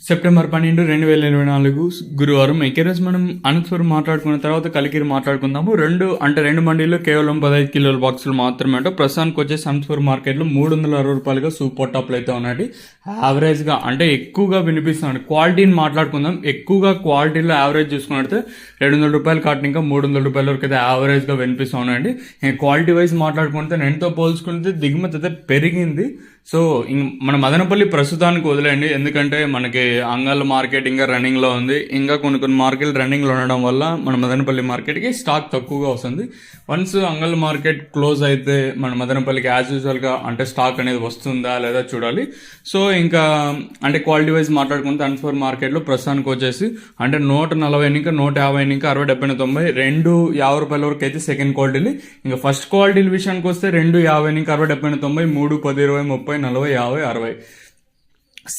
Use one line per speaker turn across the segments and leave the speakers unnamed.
September 12, 2024 గురువారం. ఈరోజు మనం అనంతపురం మాట్లాడుకున్న తర్వాత కలికిరి మాట్లాడుకుందాము. రెండు మండీలు కేవలం 15 కిలోల బాక్సులు మాత్రమే అంటే ప్రస్తుతానికి వచ్చేసి అనంతపురం మార్కెట్లో 360 రూపాయలుగా సూపర్ టాప్లు అయితే ఉన్నాయి. యావరేజ్గా అంటే ఎక్కువగా వినిపిస్తున్నాడు. క్వాలిటీని మాట్లాడుకుందాం. ఎక్కువగా క్వాలిటీలో యావరేజ్ చూసుకున్నట్టు 200 రూపాయలు కాటిన ఇంకా 300 రూపాయల వరకు అయితే యావరేజ్గా వినిపిస్తూ ఉన్నాయండి. క్వాలిటీ వైజ్ మాట్లాడుకుంటే నేనుతో పోల్చుకుంటే దిగుమతి అయితే పెరిగింది. సో మన మదనపల్లి ప్రస్తుతానికి వదిలేయండి, ఎందుకంటే మనకి అంగళ్ళ మార్కెట్ ఇంకా రన్నింగ్లో ఉంది. ఇంకా కొన్ని మార్కెట్లు రన్నింగ్లో ఉండడం వల్ల మన మదనపల్లి మార్కెట్కి స్టాక్ తక్కువగా వస్తుంది. వన్స్ అంగళ్ళ మార్కెట్ క్లోజ్ అయితే మన మదనపల్లికి యాజ్ యూజువల్గా అంటే స్టాక్ అనేది వస్తుందా లేదా చూడాలి. సో ఇంకా అంటే క్వాలిటీ వైజ్ మాట్లాడుకుంటే అనంతపురం మార్కెట్లో ప్రస్తుతానికి వచ్చేసి అంటే 140 ఇంకా 150 ఇంకా 60, 70, 90 250 రూపాయల వరకు అయితే సెకండ్ క్వాలిటీలు. ఇంకా ఫస్ట్ క్వాలిటీల విషయానికి వస్తే 250 ఇంకా 60, 70, 90 3, 10, 20, 30, 40, 50, 60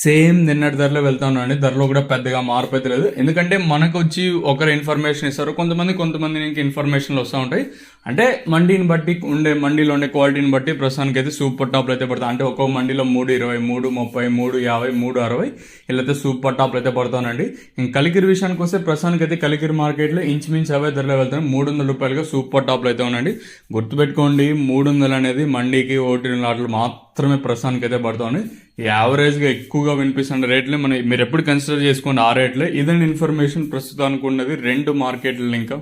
సేమ్ నిన్నటి ధరలో వెళ్తా ఉన్నాండి. ధరలో కూడా పెద్దగా మార్పు అయితే లేదు, ఎందుకంటే మనకు వచ్చి ఒకరు ఇన్ఫర్మేషన్ ఇస్తారు, కొంతమంది ఇంకా ఇన్ఫర్మేషన్లు వస్తూ ఉంటాయి. అంటే మండీని బట్టి మండీలో ఉండే క్వాలిటీని బట్టి ప్రస్తుతానికి అయితే సూపర్ టాప్లు అయితే పడతాయి. అంటే ఒక్కొక్క మండీలో 320, 330, 350, 360 ఇలా అయితే సూపర్ టాప్లు అయితే పడతానండి. ఇంక కలికిరి విషయానికి వస్తే ప్రస్తుతానికి అయితే కలికిరి మార్కెట్లో ఇంచుమించు అవే ధరలో వెళ్తాను. 300 రూపాయలుగా సూపర్ టాప్లు అయితే ఉన్నాయండి. గుర్తుపెట్టుకోండి, 300 అనేది మండీకి ఓటీ లాట్లు మాత్రమే ప్రస్తుతానికి అయితే పడుతుంది. యావరేజ్గా ఎక్కువగా వినిపిస్తున్న రేట్లే మీరు ఎప్పుడు కన్సిడర్ చేసుకోండి ఆ రేట్లే. ఇదండి ఇన్ఫర్మేషన్ ప్రస్తుతానికి ఉన్నది 2 మార్కెట్లు ఇంకా.